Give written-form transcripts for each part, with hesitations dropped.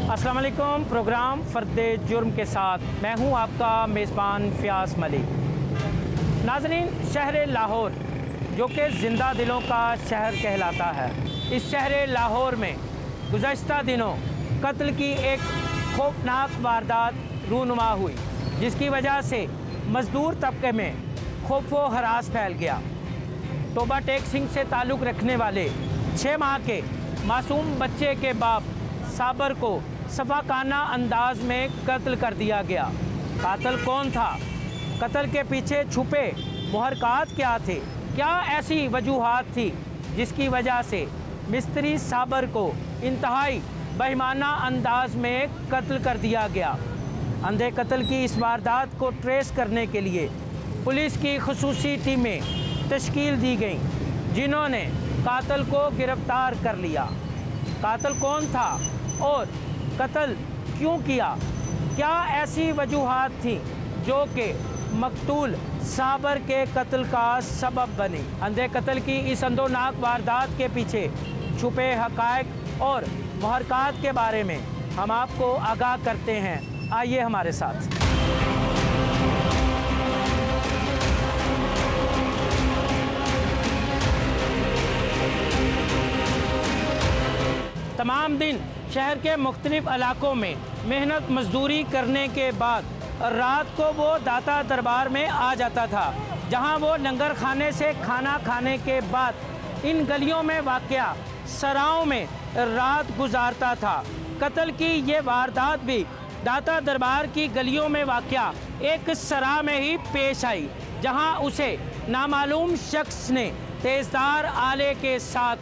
अस्सलाम वालेकुम। प्रोग्राम फ़र्दे जुर्म के साथ मैं हूं आपका मेज़बान फ़याज़ मलिक। नाज़रीन, शहर लाहौर जो कि ज़िंदा दिलों का शहर कहलाता है, इस शहर लाहौर में गुज़श्ता दिनों कत्ल की एक खौफनाक वारदात रूनुमा हुई, जिसकी वजह से मज़दूर तबके में खौफ व हरास फैल गया। तोबा टेक सिंह से ताल्लुक़ रखने वाले 6 माह के मासूम बच्चे के बाप साबर को सफाकाना अंदाज में कत्ल कर दिया गया। कातिल कौन था? कत्ल के पीछे छुपे मुहरकात क्या थे? क्या ऐसी वजूहात थी जिसकी वजह से मिस्त्री साबर को इंतहाई बेईमाना अंदाज में कत्ल कर दिया गया? अंधे कत्ल की इस वारदात को ट्रेस करने के लिए पुलिस की खुसूसी टीमें तश्कील दी गई, जिन्होंने कातिल को गिरफ्तार कर लिया। कातिल कौन था और कत्ल क्यों किया? क्या ऐसी वजूहात थी जो कि मकतूल साबर के कत्ल का सबब बनी? अंधे कत्ल की इस अंदोनाक वारदात के पीछे छुपे हक़ाइक़ और मुहरकात के बारे में हम आपको आगाह करते हैं। आइए हमारे साथ। तमाम दिन शहर के मुख्तलिफ इलाकों में मेहनत मजदूरी करने के बाद रात को वो दाता दरबार में आ जाता था, जहां वो लंगर खाने से खाना खाने के बाद इन गलियों में वाक़या सराओं में रात गुजारता था। कत्ल की ये वारदात भी दाता दरबार की गलियों में वाक़या एक सरा में ही पेश आई, जहां उसे नामालूम शख्स ने तेज़धार आले के साथ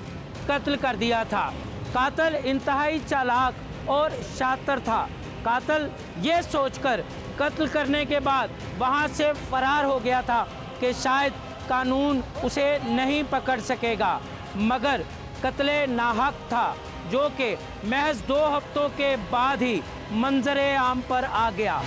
कत्ल कर दिया था। कातिल इंतहाई चालाक और शातिर था। कातिल ये सोचकर कत्ल करने के बाद वहाँ से फरार हो गया था कि शायद कानून उसे नहीं पकड़ सकेगा, मगर कत्ले नाहक था जो कि महज 2 हफ्तों के बाद ही मंजरे आम पर आ गया।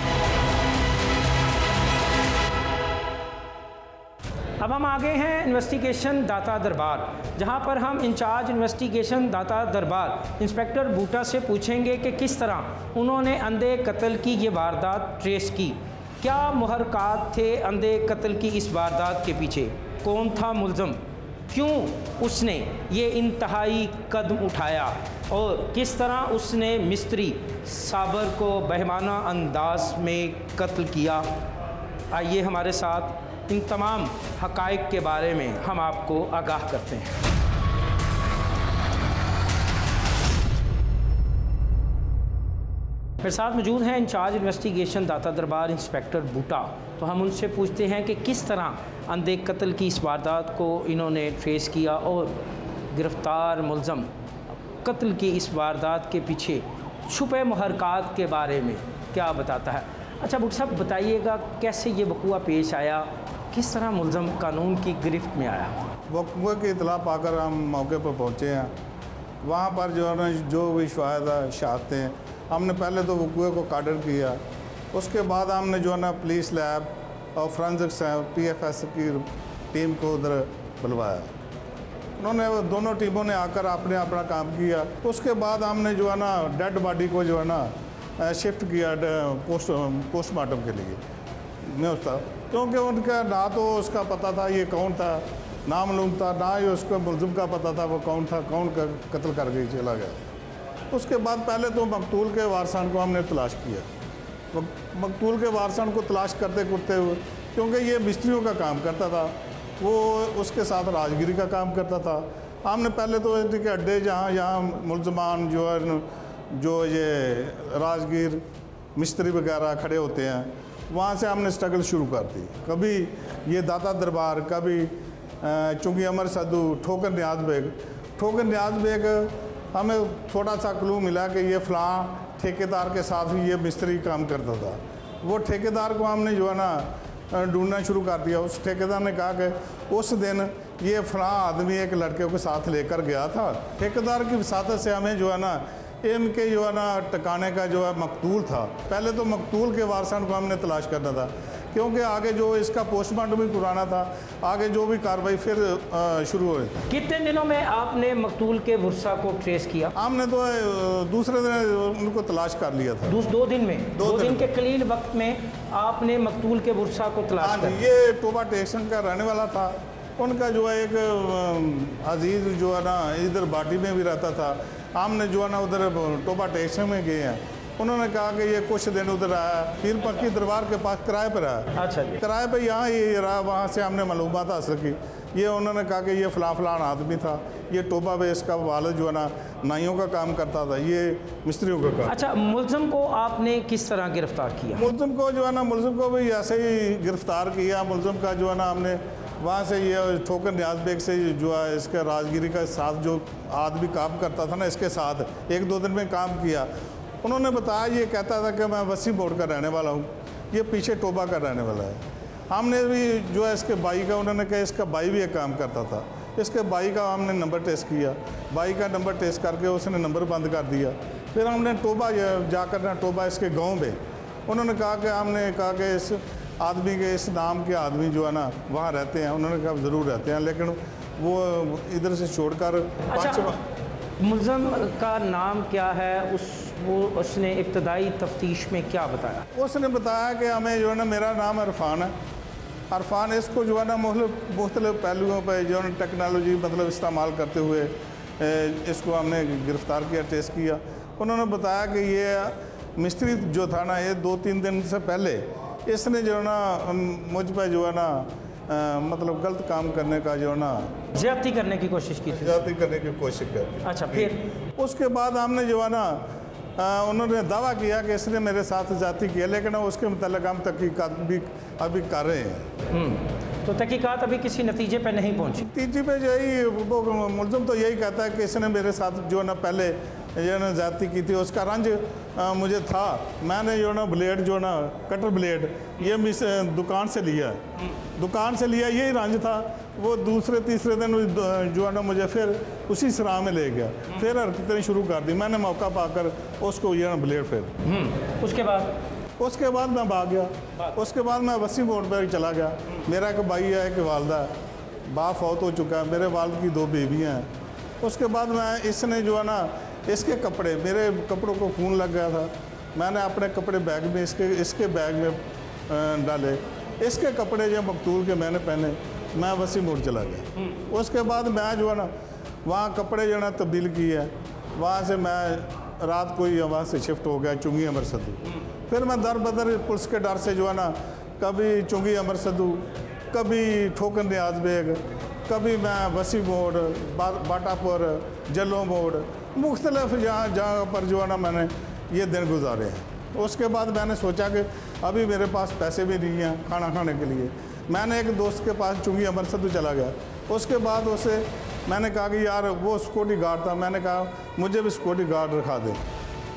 अब हम आगे हैं इन्वेस्टिगेशन दाता दरबार, जहां पर हम इंचार्ज इन्वेस्टिगेशन दाता दरबार इंस्पेक्टर बूटा से पूछेंगे कि किस तरह उन्होंने अंधे कत्ल की ये वारदात ट्रेस की। क्या मुहरकात थे अंधे कत्ल की इस वारदात के पीछे? कौन था मुल्ज़म? क्यों उसने ये इंतहाई कदम उठाया? और किस तरह उसने मिस्त्री साबर को बेईमाना अंदाज में कत्ल किया? आइए हमारे साथ इन तमाम हक़ाइक़ के बारे में हम आपको आगाह करते हैं। मेरे साथ मौजूद हैं इंचार्ज इन्वेस्टिगेशन दाता दरबार इंस्पेक्टर बूटा। तो हम उनसे पूछते हैं कि किस तरह अंधे कत्ल की इस वारदात को इन्होंने ट्रेस किया और गिरफ़्तार मुल्ज़म कत्ल की इस वारदात के पीछे छुपे मुहरकात के बारे में क्या बताता है। अच्छा बूटा साहब, बताइएगा कैसे ये वक़ूआ पेश आया, किस तरह मुल्ज़म कानून की गिरफ्त में आया? वक़ूए की इतला पाकर हम मौके पर पहुँचे हैं। वहाँ पर जो है ना, जो भी शहादतें हैं, हमने पहले तो वक़ूए को काडर किया, उसके बाद हमने जो है ना पुलिस लैब और फोरेंसिक्स PFS की टीम को उधर बुलवाया। उन्होंने दोनों टीमों ने आकर आपने अपना काम किया। उसके बाद हमने जो है ना डेड बॉडी को जो है ना शिफ्ट किया पोस्टमार्टम के लिए नहीं होता, क्योंकि उनका ना तो उसका पता था ये कौन था, नामालूम था, ना ही उसको मुल्ज़िम का पता था वो कौन था, कौन कत्ल कर गई चला गया। उसके बाद पहले तो मकतूल के वारसान को हमने तलाश किया। मकतूल के वारसान को तलाश करते करते हुए, क्योंकि ये मिस्त्रियों का काम करता था, वो उसके साथ राजगिरी का काम करता था। हमने पहले तो इनके अड्डे जहाँ मुल्ज़मान जो है, जो ये राजगीर मिस्त्री वगैरह खड़े होते हैं, वहाँ से हमने स्ट्रगल शुरू कर दी। कभी ये दाता दरबार, कभी चुंगी अमर सद्दू, ठोकर न्याज बेग हमें थोड़ा सा क्लू मिला कि ये फ़लाँ ठेकेदार के साथ ही ये मिस्त्री काम करता था। वो ठेकेदार को हमने जो है ना ढूंढना शुरू कर दिया। उस ठेकेदार ने कहा कि उस दिन ये फ़लाँ आदमी एक लड़के को साथ लेकर गया था। ठेकेदार की वसातत से हमें जो है ना इनके जो है ना टकाने का जो है मकतूल था। पहले तो मकतूल के वारसान को हमने तलाश करना था क्योंकि आगे जो इसका पोस्टमार्टम भी पुराना था, आगे जो भी कार्रवाई फिर शुरू हो। कितने दिनों में आपने मकतूल के वर्सा को ट्रेस किया? हमने तो दूसरे दिन उनको तलाश कर लिया था। 2 दिन में? 2 दिन के कलील वक्त में आपने मकतूल के वर्सा को तलाश कर? ये टोबा स्टेशन का रहने वाला था। उनका जो है एक अजीज़ जो है ना इधर बाटी में भी रहता था। हमने जो है ना उधर टोबा स्टेशन में गए हैं, उन्होंने कहा कि ये कुछ दिन उधर आया, पीर पक्की दरबार के पास किराए पर आया। अच्छा जी। किराए पर यहाँ ये रहा, वहाँ से हमने मालूमात हासिल की। ये उन्होंने कहा कि ये फ़लाँ आदमी था, ये टोबा पे इसका वालिद जो है ना नाइयों का काम करता था, ये मिस्त्रियों का काम। अच्छा, मुलज़म को आपने किस तरह गिरफ़्तार किया? मुलज़म को जो है ना, मुलज़म को भी ऐसे ही गिरफ़्तार किया। मुलज़म का जो है ना हमने वहाँ से ये ठोकर न्याज बेग से जो है इसका राजगिरी का साथ जो आदमी काम करता था ना, इसके साथ 1-2 दिन में काम किया। उन्होंने बताया, ये कहता था कि मैं वसी बोर्ड का रहने वाला हूँ, ये पीछे टोबा का रहने वाला है। हमने भी जो है इसके भाई का, उन्होंने कहा इसका भाई भी एक काम करता था। इसके भाई का हमने नंबर टेस्ट किया, भाई का नंबर टेस्ट करके उसने नंबर बंद कर दिया। फिर हमने टोबा जाकर ना, टोबा इसके गाँव में उन्होंने कहा कि हमने कहा कि इस आदमी के, इस नाम के आदमी जो है ना वहाँ रहते हैं। उन्होंने कहा ज़रूर रहते हैं, लेकिन वो इधर से छोड़कर। अच्छा, मुलज़म का नाम क्या है? उसने इब्तदाई तफ्तीश में क्या बताया? उसने बताया कि हमें जो है ना, मेरा नाम इरफान है। इरफान इसको जो है ना मुख्तलिफ पहलुओं पर जो है ना टेक्नोलॉजी मतलब इस्तेमाल करते हुए इसको हमने गिरफ़्तार किया, टेस्ट किया। उन्होंने बताया कि ये मिस्त्री जो था ना, ये 2-3 दिन से पहले इसने जो है ना मुझ पर जो है ना मतलब गलत काम करने का जो है ना ज़्यादती करने की कोशिश की थी। ज़्यादती करने की कोशिश की। अच्छा, फिर उसके बाद हमने जो है ना उन्होंने दावा किया कि इसने मेरे साथ ज़्यादती किया, लेकिन उसके मतलब हम तहकीकात भी अभी कर रहे हैं। तो तहकीकात अभी किसी नतीजे पे नहीं पहुंची? नतीजे पे जो है वो मुलज़म तो यही कहता है कि इसने मेरे साथ जो है ना पहले जो है ना ज़्यादती की थी। उसका रंज मुझे था। मैंने जो है ना ब्लेड जो है ना कटर ब्लेड ये दुकान से लिया, यही रंज था। वो दूसरे-तीसरे दिन जो है ना मुझे फिर उसी सराह में ले गया, फिर हरकतें शुरू कर दी। मैंने मौका पाकर उसको ये ना ब्लेड फिर उसके बाद मैं भाग गया। उसके बाद मैं वसी मोड़ पर चला गया। मेरा एक भाई है, एक वालदा है, बाप फौत हो चुका है, मेरे वालिद की 2 बेबियाँ हैं। उसके बाद मैं इसने जो है ना इसके कपड़े, मेरे कपड़ों को खून लग गया था, मैंने अपने कपड़े बैग में इसके बैग में डाले। इसके कपड़े जो मकतूल के मैंने पहने, मैं वसी मोड़ चला गया। उसके बाद मैं जो है ना वहाँ कपड़े जो है ना तब्दील किए। वहाँ से मैं रात को ही वहाँ से शिफ्ट हो गया चुंगी अमर सदू। फिर मैं दर बदर पुलिस के डर से जो है ना कभी चुंगी अमर सदू, कभी ठोकर न्याज बेग, कभी मैं वसी मोड़, बाटापुर, जलो मोड़, मुख्तलिफ जहाँ पर जो है ना मैंने ये दिन गुजारे हैं। उसके बाद मैंने सोचा कि अभी मेरे पास पैसे भी नहीं हैं खाना खाने के लिए। मैंने एक दोस्त के पास चुंगी अमर सदू चला गया। उसके बाद उसे मैंने कहा कि यार वो सिक्योरिटी गार्ड था, मैंने कहा मुझे भी सिक्योरिटी गार्ड रखा दे।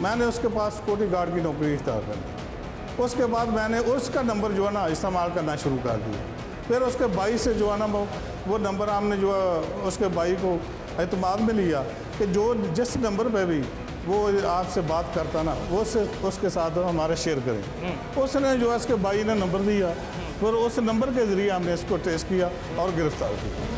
मैंने उसके पास सिक्योरिटी गार्ड की नौकरी इख्तियार कर ली। उसके बाद मैंने उसका नंबर जो है ना इस्तेमाल करना शुरू कर दिया। फिर उसके भाई से जो है ना वो नंबर हमने जो है उसके भाई को एतमाद में लिया कि जो जिस नंबर पे भी वो आपसे बात करता ना वो उसके साथ हमारे शेयर करें। उसने जो है उसके भाई ने नंबर दिया, फिर उस नंबर के ज़रिए हमने इसको ट्रेस किया और गिरफ़्तार किया।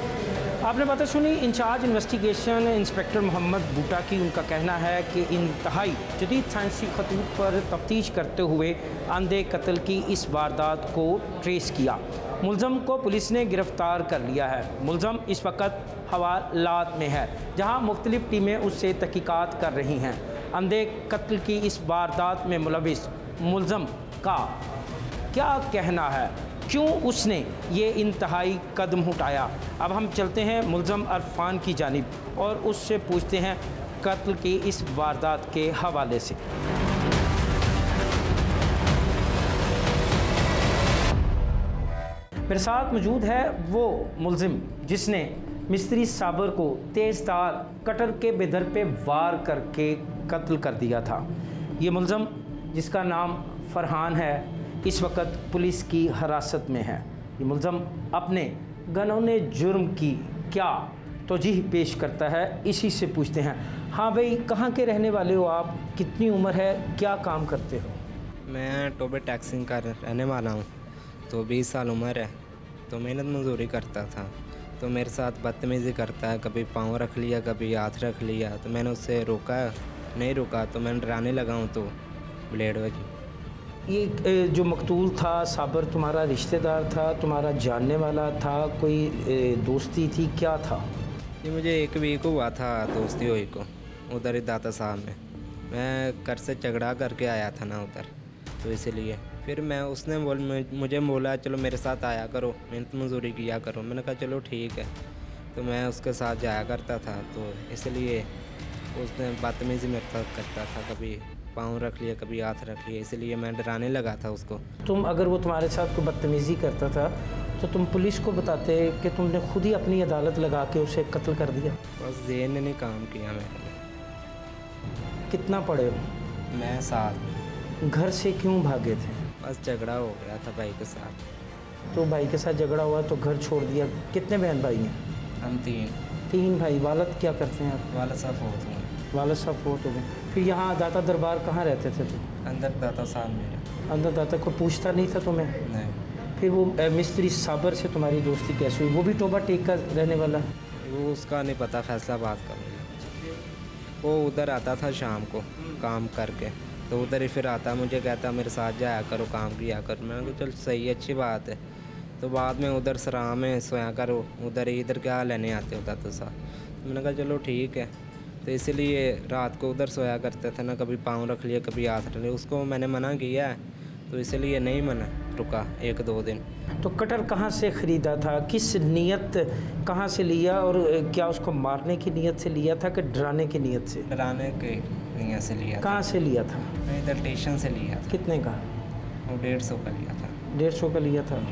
आपने बातें सुनी इंचार्ज इन्वेस्टिगेशन इंस्पेक्टर मोहम्मद बूटा की। उनका कहना है कि इंतहाई जदीद साइंसी खतूत पर तफ्तीश करते हुए अंधे कत्ल की इस वारदात को ट्रेस किया। मुलज़म को पुलिस ने गिरफ़्तार कर लिया है। मुलज़म इस वक्त हवालात में है, जहां मुख्तलिफ़ टीमें उससे तहकीकात कर रही हैं। अंधे कत्ल की इस वारदात में मुलविस मुलज़म का क्या कहना है, क्यों उसने ये इंतहाई कदम उठाया? अब हम चलते हैं मुलज़म इरफान की जानिब और उससे पूछते हैं कत्ल की इस वारदात के हवाले से। मेरे साथ मौजूद है वो मुलज़िम जिसने मिस्त्री साबर को तेज़धार कटर के बेदर पे वार करके कत्ल कर दिया था। ये मुलज़म जिसका नाम फरहान है इस वक्त पुलिस की हिरासत में है। ये मुलज़म अपने गनौने जुर्म की क्या तौजीह पेश करता है, इसी से पूछते हैं। हाँ भाई, कहाँ के रहने वाले हो आप? कितनी उम्र है? क्या काम करते हो? मैं टोबे टैक्सिंग का रहने वाला हूँ। तो 20 साल उम्र है, तो मेहनत मजदूरी करता था। तो मेरे साथ बदतमीज़ी करता है, कभी पाँव रख लिया, कभी हाथ रख लिया। तो मैंने उससे रोका, नहीं रुका तो मैं डराने लगा हूँ तो ब्लेड बजी। ये जो मकतूल था साबर तुम्हारा रिश्तेदार था, तुम्हारा जानने वाला था, कोई दोस्ती थी, क्या था? ये मुझे 1 वीक हुआ था दोस्ती हुई को, उधर ही दाता साहब में। मैं घर से झगड़ा करके आया था ना उधर, तो इसलिए फिर उसने मुझे बोला चलो मेरे साथ आया करो, मेहनत मजदूरी किया करो। मैंने कहा चलो ठीक है। तो मैं उसके साथ जाया करता था, तो इसलिए उसने बदतमीज़ी मेरे साथ करता था, कभी पाँव रख लिया, कभी हाथ रख लिया, इसलिए मैं डराने लगा था उसको। तुम अगर वो तुम्हारे साथ कोई बदतमीज़ी करता था तो तुम पुलिस को बताते कि तुमने खुद ही अपनी अदालत लगा के उसे कत्ल कर दिया? बस जेन ने नहीं काम किया मेरे लिए। कितना पढ़े हो? मैं 7। घर से क्यों भागे थे? बस झगड़ा हो गया था भाई के साथ। तो भाई के साथ झगड़ा हुआ तो घर छोड़ दिया। कितने बहन भाई हैं? हम 3। 3 भाई। वालद क्या करते हैं आप? वाला साहब फोत हुए। वालद साहब फोत हो गए। फिर यहाँ दाता दरबार कहाँ रहते थे तुम? अंदर दाता साहब मेरा। अंदर दाता को पूछता नहीं था तुम्हें? नहीं। फिर वो मिस्त्री साबर से तुम्हारी दोस्ती कैसे हुई? वो भी टोबा टेक का रहने वाला है? वो उसका नहीं पता, फैसलाबाद का मिला। वो उधर आता था शाम को काम करके, तो उधर ही फिर आता, मुझे कहता मेरे साथ जाया करो, काम किया करो। मैंने कहा चल सही, अच्छी बात है। तो बाद में उधर सराह में सोया करो, उधर इधर क्या लेने आते होता तो साथ। मैंने कहा चलो ठीक है। तो इसलिए रात को उधर सोया करते थे ना, कभी पाँव रख लिया, कभी हाथ रख लिया। उसको मैंने मना किया है, तो इसलिए नहीं मना, रुका 1-2 दिन। तो कटर कहाँ से ख़रीदा था? किस नियत कहाँ से लिया? और क्या उसको मारने की नियत से लिया था कि डराने की नियत से? डराने के नियत से लिया। कहाँ से लिया था? मैं इधर स्टेशन से लिया था। कितने का? वो 150 का लिया था। 150 का लिया था।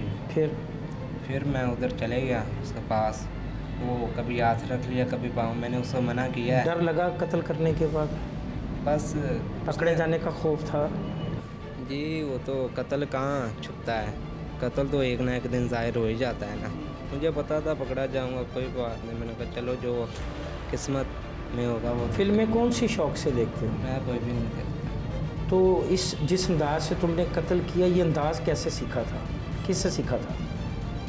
फिर मैं उधर चले गया उसके पास। वो कभी हाथ रख लिया, कभी पाँव। मैंने उसको मना किया। डर लगा कत्ल करने के बाद? बस पकड़े जाने का खौफ था? जी वो तो कत्ल कहाँ छुपता है, कत्ल तो एक ना एक दिन ज़ाहिर हो ही जाता है ना। मुझे पता था पकड़ा जाऊंगा, कोई बात नहीं। मैंने कहा चलो जो किस्मत में होगा वो। फिल्में कौन सी शौक़ से देखते हो? मैं कोई भी नहीं देखता। तो जिस अंदाज से तुमने कत्ल किया, ये अंदाज़ कैसे सीखा था? किससे सीखा था?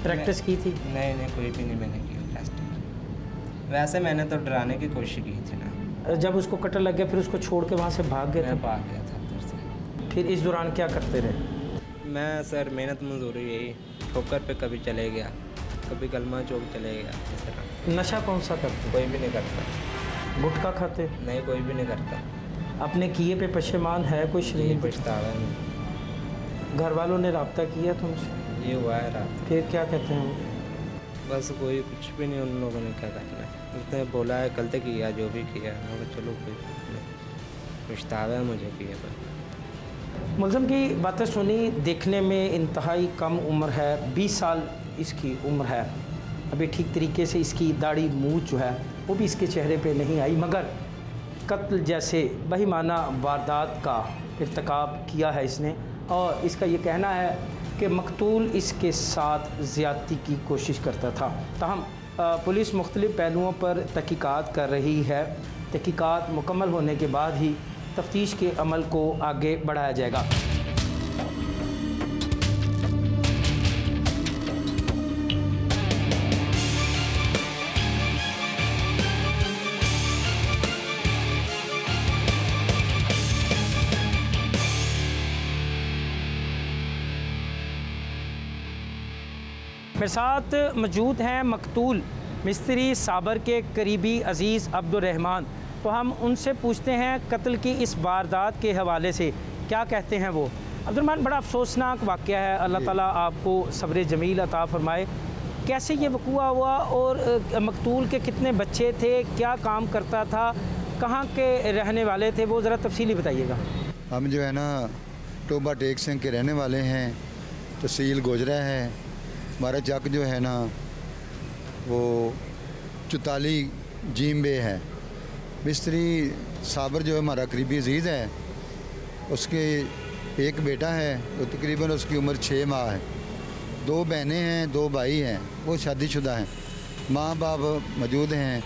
प्रैक्टिस की थी? नहीं, कोई भी नहीं मैंने की प्रैक्टिस। वैसे मैंने तो डराने की कोशिश की थी ना। जब उसको कत्ल लग गया फिर उसको छोड़ के वहाँ से भाग गए? मैं भाग गया था उधर से। फिर इस दौरान क्या करते रहे? मैं सर मेहनत मजदूरी यही, ठोकर पे कभी चले गया, कभी कलमा चौक चले गया, इस तरह। नशा कौन सा करते? कोई भी नहीं करता। गुटखा खाते? नहीं, कोई भी नहीं करता। अपने किए पे पशेमान है कोई शरीर? पछतावा नहीं। घर वालों ने रब्ता किया तुमसे? ये हुआ है रात। फिर क्या कहते हैं वो? बस कोई कुछ भी नहीं, उन लोगों ने क्या करना है। उसने बोला है गलती किया, जो भी किया है। मैं चलो कोई पछतावा है मुझे किया पर। मुलज़म की बातें सुनी, देखने में इंतहाई कम उम्र है, 20 साल इसकी उम्र है। अभी ठीक तरीके से इसकी दाढ़ी मूंछ जो है वो भी इसके चेहरे पे नहीं आई, मगर कत्ल जैसे बेईमाना वारदात का इर्तिकाब किया है इसने। और इसका ये कहना है कि मकतूल इसके साथ ज़्यादती की कोशिश करता था। ताहम पुलिस मुख्तलिफ़ पहलुओं पर तहकीकात कर रही है। तहकीकात मुकम्मल होने के बाद ही तफ्तीश के अमल को आगे बढ़ाया जाएगा। मेरे साथ मौजूद हैं मकतूल मिस्त्री साबर के करीबी अज़ीज़ अब्दुर्रहमान। तो हम उनसे पूछते हैं कत्ल की इस वारदात के हवाले से क्या कहते हैं वो। अब्दुर्रहमान, बड़ा अफसोसनाक वाक़या है, अल्लाह ताला आपको सब्र जमील अता फ़रमाए। कैसे ये वक़ूआ हुआ और मकतूल के कितने बच्चे थे, क्या काम करता था, कहाँ के रहने वाले थे, वो ज़रा तफसीली बताइएगा। हम जो है ना टोबा टेक सिंह के रहने वाले हैं, तहसील गोजरा है। हमारा चक जो है ना वो 44 जीम्बे है। मिस्त्री साबर जो है हमारा करीबी अजीज़ है, उसके एक बेटा है, वो तकरीबन उसकी उम्र 6 माह है। 2 बहनें हैं, 2 भाई हैं, वो शादीशुदा हैं। माँ बाप मौजूद हैं,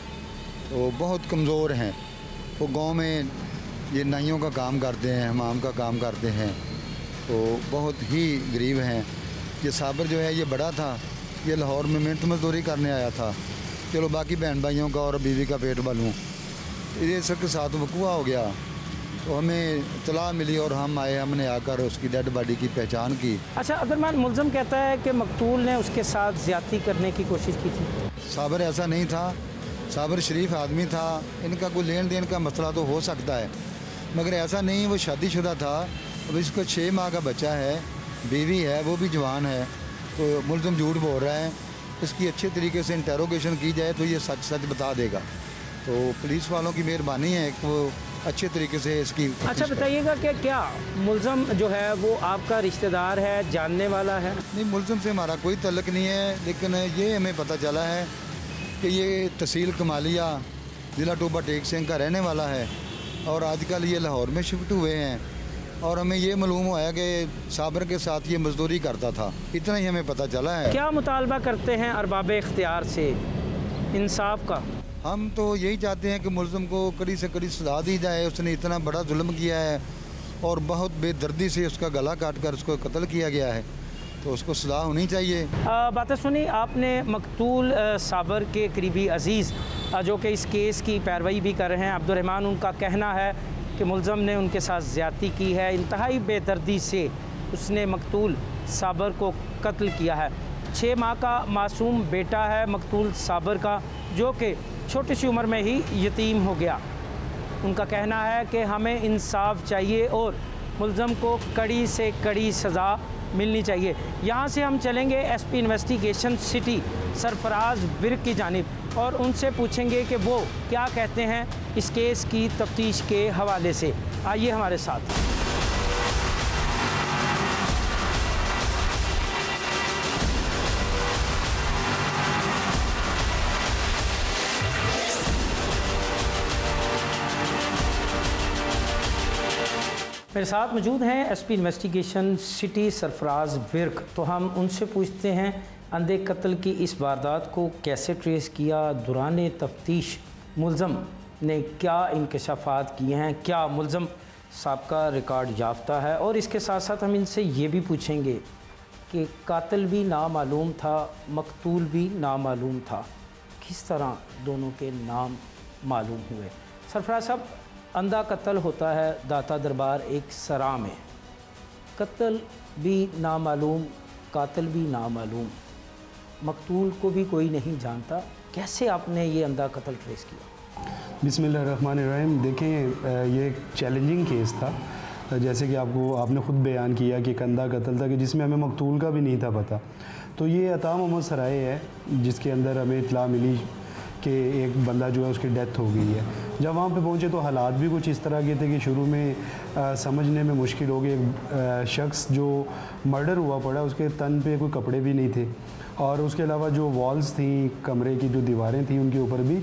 वो बहुत कमज़ोर हैं। वो गांव में ये नाइयों का काम करते हैं, हमाम का काम करते हैं, तो बहुत ही गरीब हैं। ये साबर जो है ये बड़ा था, ये लाहौर में मेहनत मजदूरी करने आया था। चलो बाकी बहन भाइयों का और बीवी का पेट बालूँ, ये सबके साथ वकूआ हो गया। तो हमें इत्तला मिली और हम आए, हमने आकर उसकी डेड बॉडी की पहचान की। अच्छा, अब्दुर्रहमान, मुल्ज़म कहता है कि मकतूल ने उसके साथ ज़्यादती करने की कोशिश की थी। साबर ऐसा नहीं था, साबर शरीफ आदमी था, इनका कोई लेन देन का मसला तो हो सकता है, मगर ऐसा नहीं। वो शादीशुदा था, अब इसको 6 माह का बच्चा है, बीवी है, वो भी जवान है। तो मुल्ज़म झूठ बोल रहा है, इसकी अच्छे तरीके से इंटेरोगेशन की जाए तो ये सच सच बता देगा। तो पुलिस वालों की मेहरबानी है कि वो अच्छे तरीके से इसकी। अच्छा बताइएगा कि क्या मुल्ज़म जो है वो आपका रिश्तेदार है, जानने वाला है? नहीं, मुल्ज़म से हमारा कोई तल्लुक़ नहीं है, लेकिन ये हमें पता चला है कि ये तहसील कमालिया ज़िला टोबा टेक सिंह का रहने वाला है और आजकल ये लाहौर में शिफ्ट हुए हैं। और हमें ये मालूम हुआ है कि साबर के साथ ये मजदूरी करता था, इतना ही हमें पता चला है। क्या मुतालबा करते हैं अरबाब इख्तियार से इंसाफ का? हम तो यही चाहते हैं कि मुल्ज़म को कड़ी से कड़ी सजा दी जाए। उसने इतना बड़ा जुल्म किया है और बहुत बेदर्दी से उसका गला काट कर उसको कत्ल किया गया है, तो उसको सजा होनी चाहिए। बातें सुनी आपने मकतूल साबर के करीबी अजीज़ जो कि इस केस की पैरवी भी कर रहे हैं, अब्दुर्रहमान। उनका कहना है कि मुल्ज़म ने उनके साथ ज़्यादती की है, इंतहाई बेदर्दी से उसने मकतूल साबर को कत्ल किया है। 6 माह का मासूम बेटा है मकतूल साबर का, जो कि छोटी सी उम्र में ही यतीम हो गया। उनका कहना है कि हमें इंसाफ चाहिए और मुल्ज़म को कड़ी से कड़ी सज़ा मिलनी चाहिए। यहाँ से हम चलेंगे SP investigation city Sarfaraz Virk की जानिब और उनसे पूछेंगे कि वो क्या कहते हैं इस केस की तफ्तीश के हवाले से। आइए हमारे साथ। मेरे साथ मौजूद हैं SP investigation city Sarfaraz Virk. तो हम उनसे पूछते हैं अंधे कत्ल की इस वारदात को कैसे ट्रेस किया, दौरान तफ्तीश मुल्ज़म ने क्या इंकशाफात किए हैं, क्या मुल्ज़म साबका रिकॉर्ड याफ्ता है, और इसके साथ साथ हम इनसे ये भी पूछेंगे कि कातिल भी नामालूम था, मकतूल भी नामालूम था, किस तरह दोनों के नाम मालूम हुए। सरफराज साहब, अंधा कत्ल होता है दाता दरबार एक सरा में, कत्ल भी नामालूम, कातिल भी नामालूम, मकतूल को भी कोई नहीं जानता, कैसे आपने ये अंधा कत्ल ट्रेस किया? बिस्मिल्लाहिर्रहमानिर्रहीम। देखें, ये एक चैलेंजिंग केस था, जैसे कि आपने ख़ुद बयान किया कि एक अंधा कत्ल था कि जिसमें हमें मकतूल का भी नहीं था पता। तो ये अता मोहम्मद सराय है जिसके अंदर हमें इत्तला मिली कि एक बंदा जो है उसकी डेथ हो गई है। जब वहाँ पे पहुँचे तो हालात भी कुछ इस तरह के थे कि शुरू में समझने में मुश्किल हो गई। एक शख्स जो मर्डर हुआ पड़ा, उसके तन पे कोई कपड़े भी नहीं थे और उसके अलावा जो वॉल्स थी, कमरे की जो दीवारें थी, उनके ऊपर भी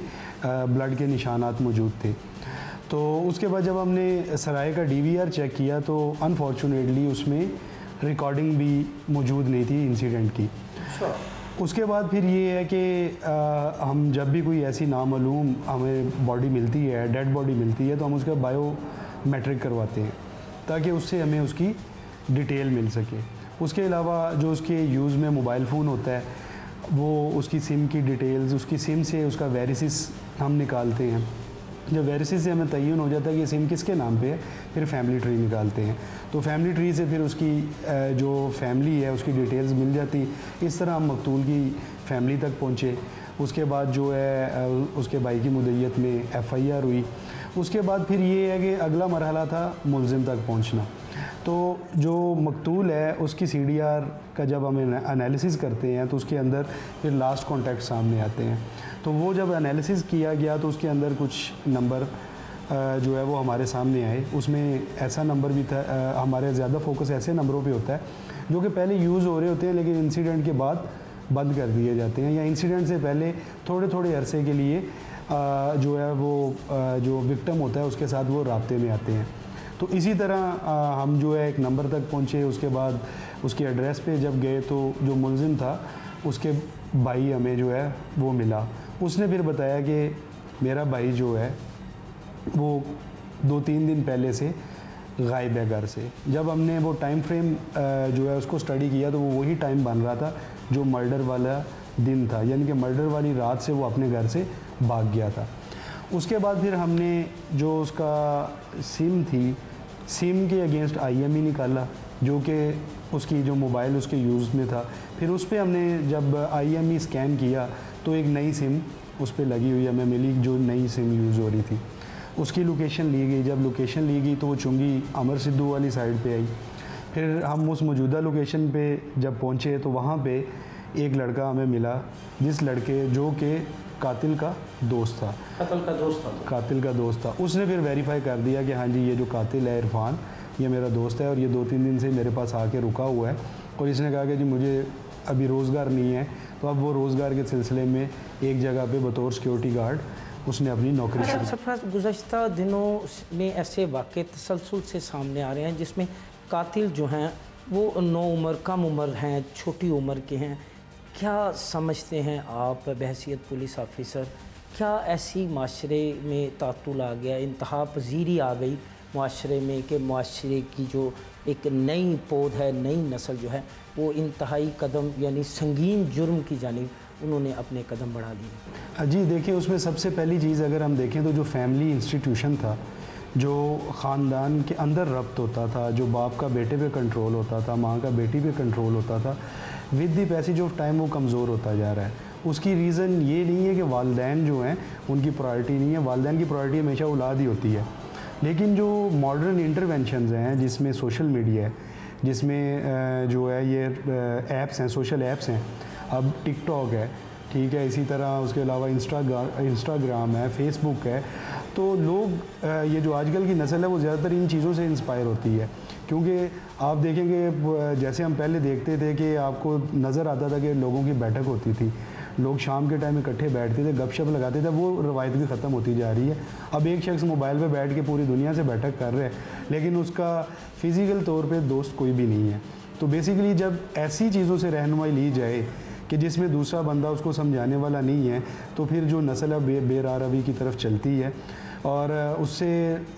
ब्लड के निशानात मौजूद थे। तो उसके बाद जब हमने सराय का DVR चेक किया तो अनफॉर्चुनेटली उसमें रिकॉर्डिंग भी मौजूद नहीं थी इंसिडेंट की। उसके बाद फिर ये है कि हम जब भी कोई ऐसी नामालूम हमें बॉडी मिलती है, डेड बॉडी मिलती है, तो हम उसका बायोमेट्रिक करवाते हैं ताकि उससे हमें उसकी डिटेल मिल सके। उसके अलावा जो उसके यूज़ में मोबाइल फ़ोन होता है, वो उसकी सिम की डिटेल्स, उसकी सिम से उसका वेरिसिस हम निकालते हैं। जब वेरिसिस से हमें तयन हो जाता है कि सिम किसके नाम पे है, फिर फैमिली ट्री निकालते हैं। तो फैमिली ट्री से फिर उसकी जो फैमिली है उसकी डिटेल्स मिल जाती। इस तरह हम मकतूल की फैमिली तक पहुँचे। उसके बाद जो है उसके भाई की मुद्दत में FIR हुई। उसके बाद फिर ये है कि अगला मरहला था मुल्ज़िम तक पहुँचना। तो जो मकतूल है उसकी CDR का जब हम एनालिसिस करते हैं तो उसके अंदर फिर लास्ट कॉन्टैक्ट सामने आते हैं। तो वो जब एनालिसिस किया गया तो उसके अंदर कुछ नंबर जो है वो हमारे सामने आए। उसमें ऐसा नंबर भी था, हमारे ज़्यादा फोकस ऐसे नंबरों पे होता है जो कि पहले यूज़ हो रहे होते हैं लेकिन इंसिडेंट के बाद बंद कर दिए जाते हैं, या इंसिडेंट से पहले थोड़े थोड़े अरसे के लिए जो है वो जो विक्टिम होता है उसके साथ वो राब्ते में आते हैं। तो इसी तरह हम जो है एक नंबर तक पहुँचे। उसके बाद उसके एड्रेस पे जब गए तो जो मुल्ज़िम था उसके भाई हमें जो है वो मिला। उसने फिर बताया कि मेरा भाई जो है वो 2-3 दिन पहले से गायब है घर से। जब हमने वो टाइम फ्रेम जो है उसको स्टडी किया तो वो वही टाइम बन रहा था जो मर्डर वाला दिन था, यानी कि मर्डर वाली रात से वो अपने घर से भाग गया था। उसके बाद फिर हमने जो उसका सिम थी, सिम के अगेंस्ट IME निकाला जो कि उसकी जो मोबाइल उसके यूज़ में था। फिर उस पर हमने जब IME स्कैन किया तो एक नई सिम उस पर लगी हुई हमें मिली जो नई सिम यूज़ हो रही थी। उसकी लोकेशन ली गई। जब लोकेशन ली गई तो वो चुंगी अमर सिद्धू वाली साइड पे आई। फिर हम उस मौजूदा लोकेशन पे जब पहुँचे तो वहाँ पे एक लड़का हमें मिला, जिस लड़के जो कि कातिल का दोस्त था। कातिल का दोस्त था। उसने फिर वेरीफाई कर दिया कि हाँ जी ये जो कातिल है इरफान, ये मेरा दोस्त है और ये 2-3 दिन से मेरे पास आके रुका हुआ है और इसने कहा कि जी मुझे अभी रोज़गार नहीं है। तो अब वो रोज़गार के सिलसिले में एक जगह पे बतौर सिक्योरिटी गार्ड उसने अपनी नौकरी शुरू। सरफराज, गुज़श्ता दिनों में ऐसे वाक़े तसलसल से सामने आ रहे हैं जिसमें कातिल जो हैं वो नो उम्र, कम उम्र हैं, छोटी उम्र के हैं। क्या समझते हैं आप बहैसियत पुलिस ऑफिसर, क्या ऐसी माशरे में तातुल आ गया, इंतहा पजीरी आ गई माशरे में कि माशरे की जो एक नई पौध है, नई नस्ल जो है वो इंतहाई कदम यानी संगीन जुर्म की जानिब उन्होंने अपने कदम बढ़ा दिए? जी देखिए, उसमें सबसे पहली चीज़ अगर हम देखें तो जो फैमिली इंस्टीट्यूशन था, जो ख़ानदान के अंदर रब्त होता था, जो बाप का बेटे पे कंट्रोल होता था, माँ का बेटी पे कंट्रोल होता था, with the passage of time वो कमज़ोर होता जा रहा है। उसकी रीज़न ये नहीं है कि वालिदैन जो हैं उनकी प्रायोरिटी नहीं है, वालिदैन की प्रायोरिटी हमेशा औलाद ही होती है। लेकिन जो मॉडर्न इंटरवेंशंस हैं जिसमें सोशल मीडिया है, जिसमें जो है ये ऐप्स हैं, सोशल ऐप्स हैं, अब टिकटॉक है, ठीक है, इसी तरह उसके अलावा इंस्टाग्राम है, फेसबुक है, तो लोग ये जो आजकल की नस्ल है वो ज़्यादातर इन चीज़ों से इंस्पायर होती है। क्योंकि आप देखेंगे जैसे हम पहले देखते थे कि आपको नज़र आता था कि लोगों की बैठक होती थी, लोग शाम के टाइम इकट्ठे बैठते थे, गपशप लगाते थे, वो रवायत भी ख़त्म होती जा रही है। अब एक शख्स मोबाइल पे बैठ के पूरी दुनिया से बैठक कर रहे हैं लेकिन उसका फ़िज़िकल तौर पे दोस्त कोई भी नहीं है। तो बेसिकली जब ऐसी चीज़ों से रहनुमाई ली जाए कि जिसमें दूसरा बंदा उसको समझाने वाला नहीं है, तो फिर जो नस्ल है बेरारवी की तरफ चलती है और उससे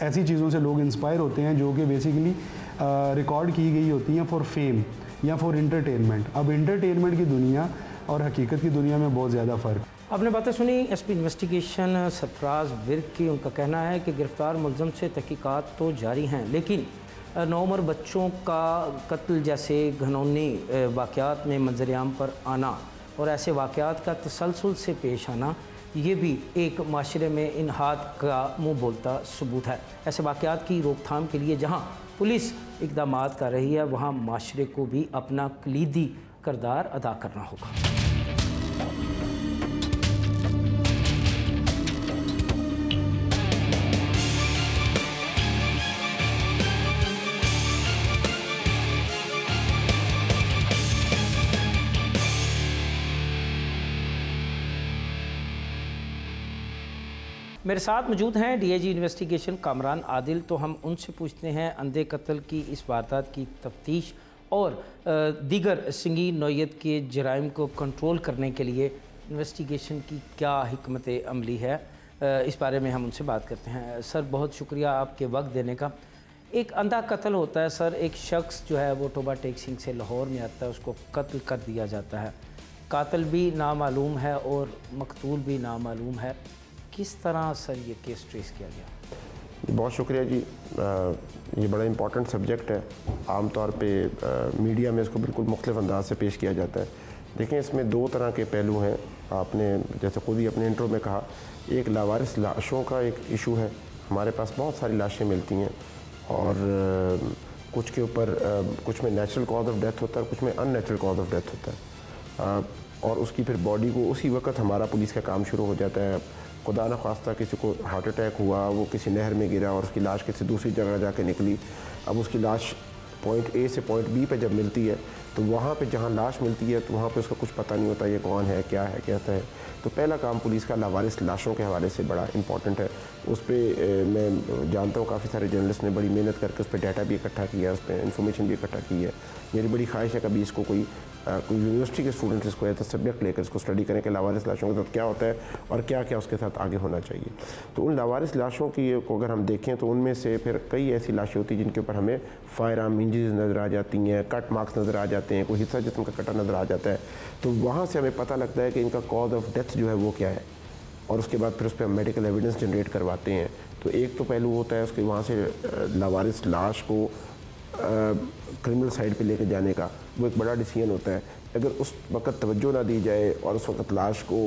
ऐसी चीज़ों से लोग इंस्पायर होते हैं जो कि बेसिकली रिकॉर्ड की गई होती हैं फॉर फेम या फॉर इंटरटेनमेंट। अब इंटरटेनमेंट की दुनिया और हकीकत की दुनिया में बहुत ज़्यादा फ़र्क। आपने बातें सुनी SP इन्वेस्टिगेशन सरफराज विर्क की। उनका कहना है कि गिरफ़्तार मुलज़म से तहकीकात तो जारी हैं लेकिन 9 उम्र बच्चों का कत्ल जैसे घिनौनी वाक़यात में मंजर-ए-आम पर आना और ऐसे वाक़यात का तसलसल से पेश आना, ये भी एक माशरे में इन्हात का मुँह बोलता सबूत है। ऐसे वाक़यात की रोकथाम के लिए जहाँ पुलिस इक़दामात कर रही है, वहाँ माशरे को भी अपना कलीदी किरदार अदा करना होगा। मेरे साथ मौजूद हैं DIG इन्वेस्टिगेशन कामरान आदिल। तो हम उनसे पूछते हैं अंधे कत्ल की इस वारदात की तफ्तीश और दीगर संगीन नौइयत के जराइम को कंट्रोल करने के लिए इन्वेस्टिगेशन की क्या हिकमत अमली है, इस बारे में हम उनसे बात करते हैं। सर, बहुत शुक्रिया आपके वक्त देने का। एक अंधा कत्ल होता है सर, एक शख्स जो है वो टोबा टेक सिंह से लाहौर में आता है, उसको कत्ल कर दिया जाता है, कातिल भी नामालूम है और मकतूल भी नामालूम है। किस तरह सर ये केस ट्रेस किया गया? बहुत शुक्रिया जी। ये बड़ा इम्पॉर्टेंट सब्जेक्ट है। आम तौर पे मीडिया में इसको बिल्कुल मुख्तलिफ अंदाज से पेश किया जाता है। देखें, इसमें 2 तरह के पहलू हैं। आपने जैसे खुद ही अपने इंट्रो में कहा, एक लावारिस लाशों का एक इशू है। हमारे पास बहुत सारी लाशें मिलती हैं और कुछ के ऊपर कुछ में नेचुरल कॉज ऑफ डेथ होता है, कुछ में अननेचुरल कॉज ऑफ डेथ होता है और उसकी फिर बॉडी को उसी वक्त हमारा पुलिस का काम शुरू हो जाता है। खुदा न खास्ता किसी को हार्ट अटैक हुआ, वो किसी नहर में गिरा और उसकी लाश किसी दूसरी जगह जाके निकली। अब उसकी लाश पॉइंट A से पॉइंट B पे जब मिलती है तो वहाँ पे जहाँ लाश मिलती है तो वहाँ पे उसका कुछ पता नहीं होता ये कौन है, क्या है, कैसा है। तो पहला काम पुलिस का लावारिस लाशों के हवाले से बड़ा इंपॉर्टेंट है उस पर मैं जानता हूँ काफ़ी सारे जर्नलिस्ट ने बड़ी मेहनत करके उस पर डाटा भी इकट्ठा किया, उस पर इन्फॉर्मेशन भी इकट्ठा की है। मेरी बड़ी ख्वाहिश है कभी इसको कोई यूनिवर्सिटी के स्टूडेंट्स इसको एज सब्जेक्ट लेकर इसको स्टडी करें कि लावारिस लाशों के साथ क्या होता है और क्या क्या उसके साथ आगे होना चाहिए। तो उन लावारिस लाशों की को अगर हम देखें तो उनमें से फिर कई ऐसी लाशें होती हैं जिनके ऊपर हमें फायर आर्म इंजरीज नज़र आ जाती हैं, कट मार्क्स नज़र आ जाते हैं, कोई हिस्सा जिस्म का कटा नज़र आ जाता है। तो वहाँ से हमें पता लगता है कि इनका कॉज ऑफ डेथ जो है वो क्या है, और उसके बाद फिर उस पर हम मेडिकल एविडेंस जनरेट करवाते हैं। तो एक तो पहलू होता है उसके वहाँ से लावारिस लाश को क्रिमिनल साइड पे लेके जाने का, वो एक बड़ा डिसीजन होता है। अगर उस वक्त तवज्जो ना दी जाए और उस वक्त लाश को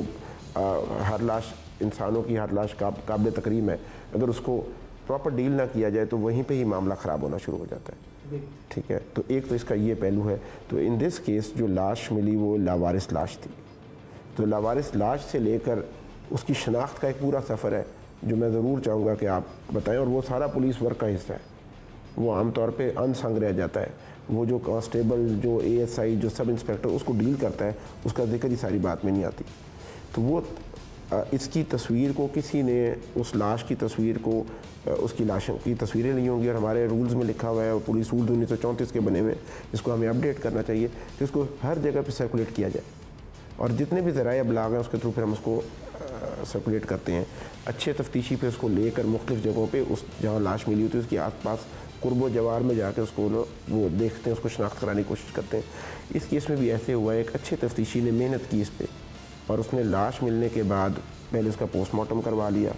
हर लाश इंसानों की हर लाश काबिल तकरीम है, अगर उसको प्रॉपर डील ना किया जाए तो वहीं पे ही मामला ख़राब होना शुरू हो जाता है। ठीक है, तो एक तो इसका ये पहलू है। तो इन दिस केस जो लाश मिली वो लावारिस लाश थी। तो लावारिस लाश से लेकर उसकी शनाख्त का एक पूरा सफ़र है जो मैं ज़रूर चाहूँगा कि आप बताएं, और वो सारा पुलिस वर्क का हिस्सा है। वो आमतौर पे अनसंग रह जाता है। वो जो कांस्टेबल, जो ASI, जो सब इंस्पेक्टर उसको डील करता है, उसका जिक्र ही सारी बात में नहीं आती। तो वो इसकी तस्वीर को किसी ने, उस लाश की तस्वीर को, उसकी लाशों की तस्वीरें ली होंगी, और हमारे रूल्स में लिखा हुआ है, पुलिस रूल्स 1934 के बने हुए, इसको हमें अपडेट करना चाहिए कि उसको हर जगह पे सर्कुलेट किया जाए, और जितने भी ज़राए अबलाग हैं उसके थ्रू फिर हम उसको सर्कुलेट करते हैं। अच्छे तफ्तीशी पे उसको लेकर मुख्तलिफ़ जगहों पे उस जहाँ लाश मिली होती है उसके आसपास कुर्बो जवार में जाके उसको वो देखते हैं, उसको शनाख्त कराने की कोशिश करते हैं। इस केस में भी ऐसे हुआ है, एक अच्छे तफ्तीशी ने मेहनत की इस पर, और उसने लाश मिलने के बाद पहले उसका पोस्टमार्टम करवा लिया।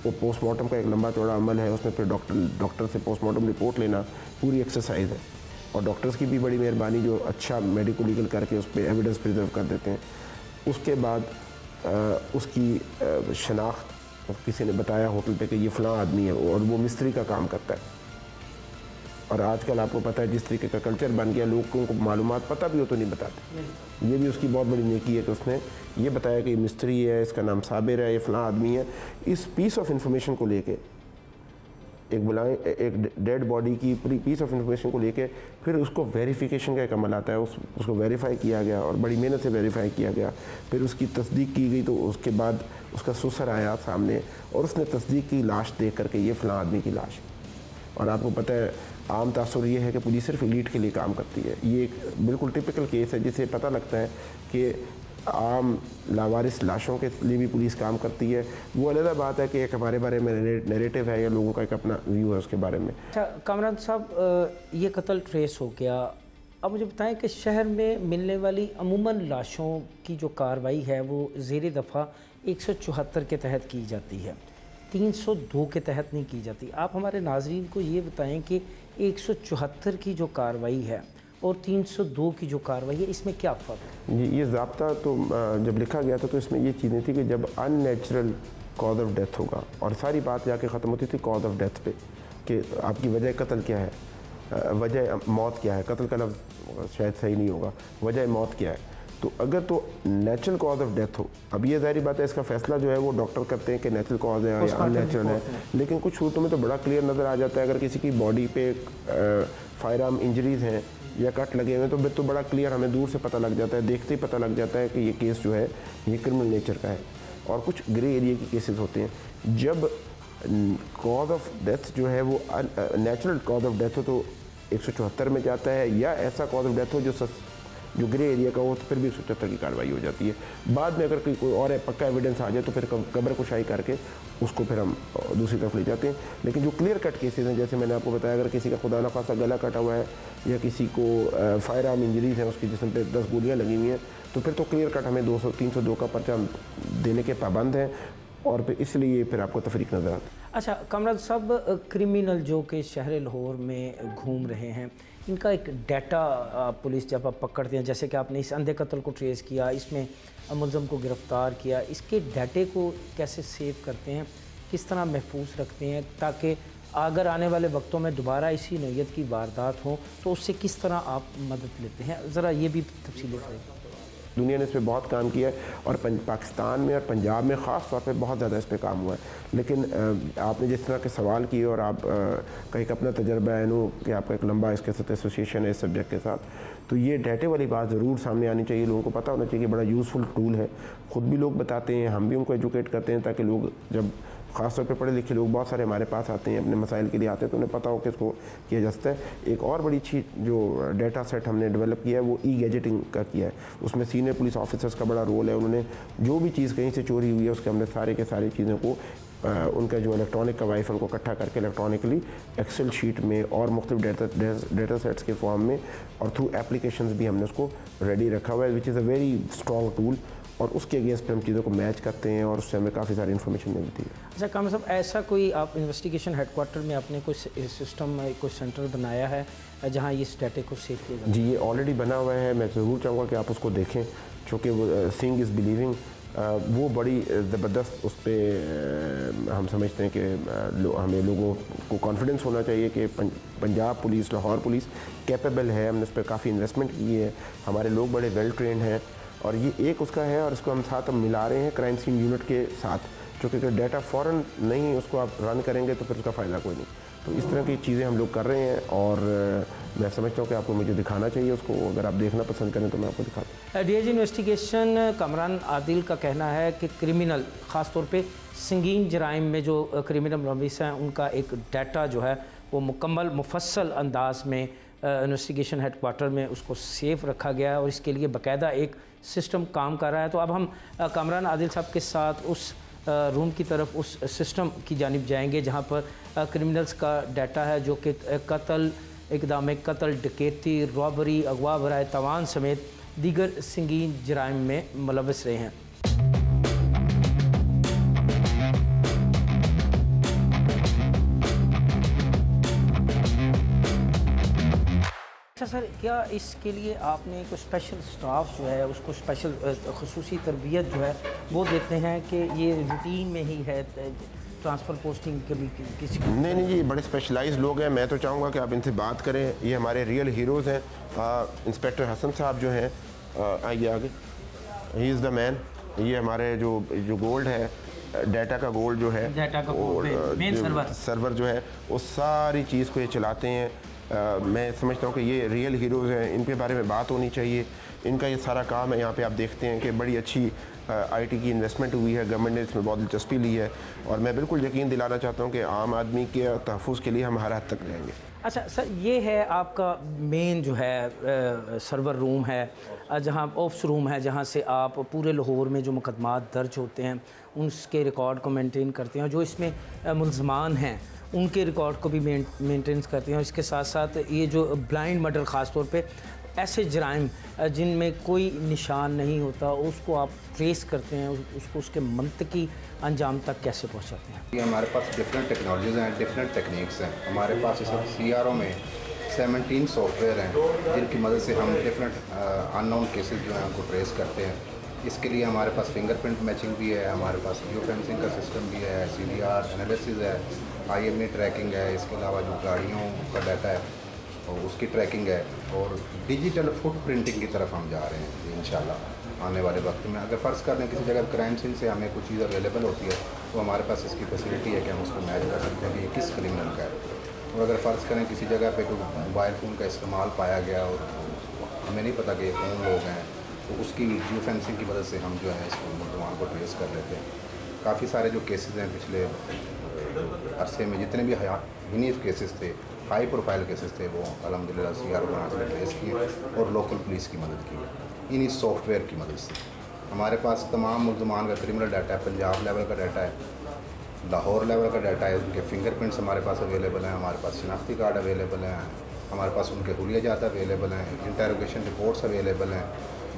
वो पोस्टमार्टम का एक लंबा चौड़ा अमल है, उसमें फिर डॉक्टर से पोस्टमार्टम रिपोर्ट लेना पूरी एक्सरसाइज है, और डॉक्टर्स की भी बड़ी मेहरबानी जो अच्छा मेडिको लीगल करके उस पर एविडेंस प्रिजर्व कर देते हैं। उसके बाद उसकी शनाख्त किसी ने बताया होटल पे कि ये फ़लाँ आदमी है और वो मिस्त्री का काम करता है। और आजकल आपको पता है जिस तरीके का कल्चर बन गया, लोगों को मालूमात पता भी हो तो नहीं बताते। ये भी उसकी बहुत बड़ी नेकी है कि उसने ये बताया कि ये मिस्त्री है, इसका नाम साबिर है, ये फ़लाँ आदमी है। इस पीस ऑफ इंफॉर्मेशन को लेके एक डेड बॉडी की पूरी पीस ऑफ इंफॉर्मेशन को लेके फिर उसको वेरिफिकेशन का एक अमल आता है। उसको वेरीफाई किया गया और बड़ी मेहनत से वेरीफाई किया गया, फिर उसकी तस्दीक की गई। तो उसके बाद उसका सुसर आया सामने और उसने तस्दीक की लाश देख करके ये फ़लाँ आदमी की लाश। और आपको पता है आम तासुर ये है कि पुलिस सिर्फ एलीट के लिए काम करती है। ये एक बिल्कुल टिपिकल केस है जिसे पता लगता है कि आम लावारिस लाशों के लिए भी पुलिस काम करती है। वो अलग बात है कि एक हमारे बारे में नैरेटिव है या लोगों का एक अपना व्यू है उसके बारे में। अच्छा कामरान साहब, ये कत्ल ट्रेस हो गया, अब मुझे बताएं कि शहर में मिलने वाली अमूमन लाशों की जो कार्रवाई है वो ज़ेर दफ़ा 174 के तहत की जाती है, 302 के तहत नहीं की जाती। आप हमारे नाजरीन को ये बताएं कि 174 की जो कार्रवाई है और 302 की जो कार्रवाई है, इसमें क्या फ़र्क है? ये ज़ाब्ता तो जब लिखा गया था तो इसमें ये चीज़ें थी कि जब अननेचुरल कॉज ऑफ डेथ होगा, और सारी बात जाके ख़त्म होती थी कॉज ऑफ डेथ पे कि आपकी वजह कत्ल क्या है, वजह मौत क्या है। कत्ल का लफ्ज़ शायद सही नहीं होगा, वजह मौत क्या है। तो अगर तो नेचुरल कॉज ऑफ डेथ हो, अब ये ज़ाहिर बात है इसका फैसला जो है वो डॉक्टर करते हैं कि नेचुरल कॉज है या अननेचुरल है, लेकिन कुछ सूरतों में तो बड़ा क्लियर नज़र आ जाता है। अगर किसी की बॉडी पे फायर आर्म इंजरीज़ हैं या कट लगे हुए हैं तो फिर तो बड़ा क्लियर हमें दूर से पता लग जाता है, देखते ही पता लग जाता है कि ये केस जो है ये क्रिमिनल नेचर का है। और कुछ ग्रे एरिया के केसेस होते हैं जब कॉज ऑफ डेथ जो है वो नेचुरल कॉज ऑफ डेथ हो तो 174 में जाता है, या ऐसा कॉज ऑफ डेथ हो जो ग्रे एरिया का हो तो फिर भी 174 की कार्रवाई हो जाती है। बाद में अगर कोई और पक्का एविडेंस आ जाए तो फिर कब्र कुशाई करके उसको फिर हम दूसरी तरफ ले जाते हैं। लेकिन जो क्लियर कट केसेस हैं, जैसे मैंने आपको बताया, अगर किसी का खुदा न खासा गला कटा हुआ है या किसी को फायर आर्म इंजरीज हैं, उसकी जिस्म पे 10 गोलियाँ लगी हुई हैं, तो फिर तो क्लियर कट हमें 200-302 का पर्चा देने के पाबंद हैं, और फिर इसलिए फिर आपको तफरीक नज़र आती है। अच्छा कामरान साहब, क्रिमिनल जो कि शहर लाहौर में घूम रहे हैं, इनका एक डाटा पुलिस जब आप पकड़ते हैं, जैसे कि आपने इस अंधे कत्ल को ट्रेस किया, इसमें मुलज़म को गिरफ़्तार किया, इसके डाटे को कैसे सेव करते हैं, किस तरह महफूज रखते हैं ताकि अगर आने वाले वक्तों में दोबारा इसी नौयत की वारदात हो तो उससे किस तरह आप मदद लेते हैं, ज़रा ये भी तफसील करें। दुनिया ने इस पर बहुत काम किया है और पाकिस्तान में और पंजाब में ख़ास तौर पे बहुत ज़्यादा इस पर काम हुआ है। लेकिन आपने जिस तरह के सवाल किए और आप का एक अपना तजर्बा है कि आपका एक लंबा इसके साथ एसोसिएशन है इस सब्जेक्ट के साथ, तो ये डाटे वाली बात ज़रूर सामने आनी चाहिए। लोगों को पता होना चाहिए कि बड़ा यूज़फुल टूल है। ख़ुद भी लोग बताते हैं, हम भी उनको एजुकेट करते हैं ताकि लोग जब ख़ासतौर पे पढ़े लिखे लोग बहुत सारे हमारे पास आते हैं, अपने मसाइल के लिए आते हैं, तो उन्हें पता हो कि इसको किया जा सकता है। एक और बड़ी चीज़ जो डाटा सेट हमने डेवलप किया है वो ई-गैजेटिंग का किया है। उसमें सीनियर पुलिस ऑफिसर्स का बड़ा रोल है। उन्होंने जो भी चीज़ कहीं से चोरी हुई है उसके हमने सारे के सारी चीज़ों को उनका जो इलेक्ट्रॉनिक का वाइफ उनको इकट्ठा करके इलेक्ट्रॉनिकली एक्सेल शीट में और मुख्तलिफ डेटा सेट्स के फॉर्म में और थ्रू एप्लीकेशंस भी हमने उसको रेडी रखा हुआ है, which is a very strong tool. और उसके अगेंस्ट पे हम चीज़ों को मैच करते हैं और उससे हमें काफ़ी सारी इन्फॉर्मेशन मिलती है। अच्छा कामरान साहब, ऐसा कोई आप इन्वेस्टिगेशन हेडक्वार्टर में आपने कोई सिस्टम कोई सेंटर बनाया है जहाँ ये डाटा को सेव किया जाए? जी, ये ऑलरेडी बना हुआ है। मैं ज़रूर चाहूँगा कि आप उसको देखें, चूँकि वो सीइंग इज़ बिलीविंग, वो बड़ी ज़बरदस्त उस पर हम समझते हैं कि हमें लोगों को कॉन्फिडेंस होना चाहिए कि Punjab police, Lahore police capable है। हमने उस पर काफ़ी इन्वेस्टमेंट की है, हमारे लोग बड़े वेल ट्रेंड हैं और ये एक उसका है। और इसको हम मिला रहे हैं क्राइम सीन यूनिट के साथ, क्योंकि अगर डाटा फ़ौरन नहीं उसको आप रन करेंगे तो फिर उसका फ़ायदा कोई नहीं। तो इस तरह की चीज़ें हम लोग कर रहे हैं और मैं समझता हूँ कि आपको मुझे दिखाना चाहिए उसको। अगर आप देखना पसंद करें तो मैं आपको दिखाता हूँ। DIG इन्वेस्टिगेशन कामरान आदिल का कहना है कि क्रिमिनल ख़ास तौर पे संगीन जराइम में जो क्रिमिनल मुलविस हैं उनका एक डाटा जो है वो मुकम्मल मुफस्सल अंदाज में इन्वेस्टिगेशन हेडक्वार्टर में उसको सेफ रखा गया है और इसके लिए बाकायदा एक सिस्टम काम कर रहा है। तो अब हम कामरान आदिल साहब के साथ उस रूम की तरफ, उस सिस्टम की जानिब जाएंगे जहाँ पर क्रिमिनल्स का डाटा है जो कि कत्ल, इक़दाम कत्ल, डकैती, रॉबरी, अगवा बराए तवान समेत दीगर संगीन जराइम में मुलविस रहे हैं। अच्छा सर, क्या इसके लिए आपने कोई स्पेशल स्टाफ जो है उसको स्पेशल खसूसी तरबियत जो है वो देते हैं कि ये रूटीन में ही है ट्रांसफ़र पोस्टिंग कभी किसी को? नहीं जी, बड़े स्पेशलाइज्ड लोग हैं। मैं तो चाहूँगा कि आप इनसे बात करें। ये हमारे रियल हीरोज़ हैं। इंस्पेक्टर हसन साहब जो हैं, आइए आगे, ही इज़ द मैन। ये हमारे जो गोल्ड है, डाटा का गोल्ड जो है, डाटा का गोल्ड मेन सर्वर जो है, वो सारी चीज़ को ये चलाते हैं। मैं समझता हूँ कि ये रियल हीरोज़ हैं, इनके बारे में बात होनी चाहिए। इनका ये सारा काम है। यहाँ पे आप देखते हैं कि बड़ी अच्छी IT की इन्वेस्टमेंट हुई है, गवर्नमेंट ने इसमें बहुत दिलचस्पी ली है और मैं बिल्कुल यकीन दिलाना चाहता हूँ कि आम आदमी के तहफ़्फ़ुज़ के लिए हम हर हद तक जाएंगे। अच्छा सर, ये है आपका मेन जो है सर्वर रूम है, जहाँ ऑप्स रूम है, जहाँ से आप पूरे लाहौर में जो मुकदमात दर्ज होते हैं उसके रिकॉर्ड को मेंटेन करते हैं, जो इसमें मुलज़मान हैं उनके रिकॉर्ड को भी मेंटेन करते हैं। इसके साथ साथ ये जो ब्लाइंड मर्डर ख़ास तौर पे ऐसे जराइम जिनमें कोई निशान नहीं होता उसको आप ट्रेस करते हैं, उसको उसके मंतकी अंजाम तक कैसे पहुंचाते हैं? ये हमारे पास डिफरेंट टेक्नोलॉजीज़ हैं, डिफरेंट टेक्निक्स हैं। हमारे पास इस वक्त CRO में 17 सॉफ्टवेयर हैं जिनकी मदद से हम डिफरेंट अननोन केसेस जो हैं उनको ट्रेस करते हैं। इसके लिए हमारे पास फिंगरप्रिंट मैचिंग भी है, हमारे पास जियो फेंसिंग का सिस्टम भी है, CDR एनालिसिस है, IMA ट्रैकिंग है, इसके अलावा जो गाड़ियों का डाटा है और उसकी ट्रैकिंग है और डिजिटल फुट प्रिंटिंग की तरफ हम जा रहे हैं इंशाल्लाह आने वाले वक्त में। अगर फ़र्ज़ कर लें किसी जगह क्राइम सीन से हमें कुछ चीज़ अवेलेबल होती है तो हमारे पास इसकी फैसिलिटी है कि हम उसको मैच कर सकते हैं कि ये किस क्रिमिनल का है। और अगर फ़र्ज़ करें किसी जगह पे कोई मोबाइल फ़ोन का इस्तेमाल पाया गया और हमें नहीं पता कि ये कौन लोग हैं, तो उसकी जियो फेंसिंग की मदद से हम जो है इसको मुलज़मान को ट्रेस कर लेते हैं। काफ़ी सारे जो केसेस हैं पिछले अरसे में, जितने भी हिनीफ केसेस थे, हाई प्रोफाइल केसेस थे, वो अल्हम्दुलिल्लाह CRO बना के ट्रेस किए और लोकल पुलिस की मदद की है इन्हीं सॉफ्टवेयर की मदद से। हमारे पास तमाम मुलज़मान का क्रिमिनल डाटा है, पंजाब लेवल का डाटा है, लाहौर लेवल का डाटा है, उनके फिंगरप्रिंट्स हमारे पास अवेलेबल हैं, हमारे पास शनाख्ती कार्ड अवेलेबल हैं, हमारे पास उनके हुलिया जात अवेलेबल हैं, इंटेरोगेशन रिपोर्ट्स अवेलेबल हैं,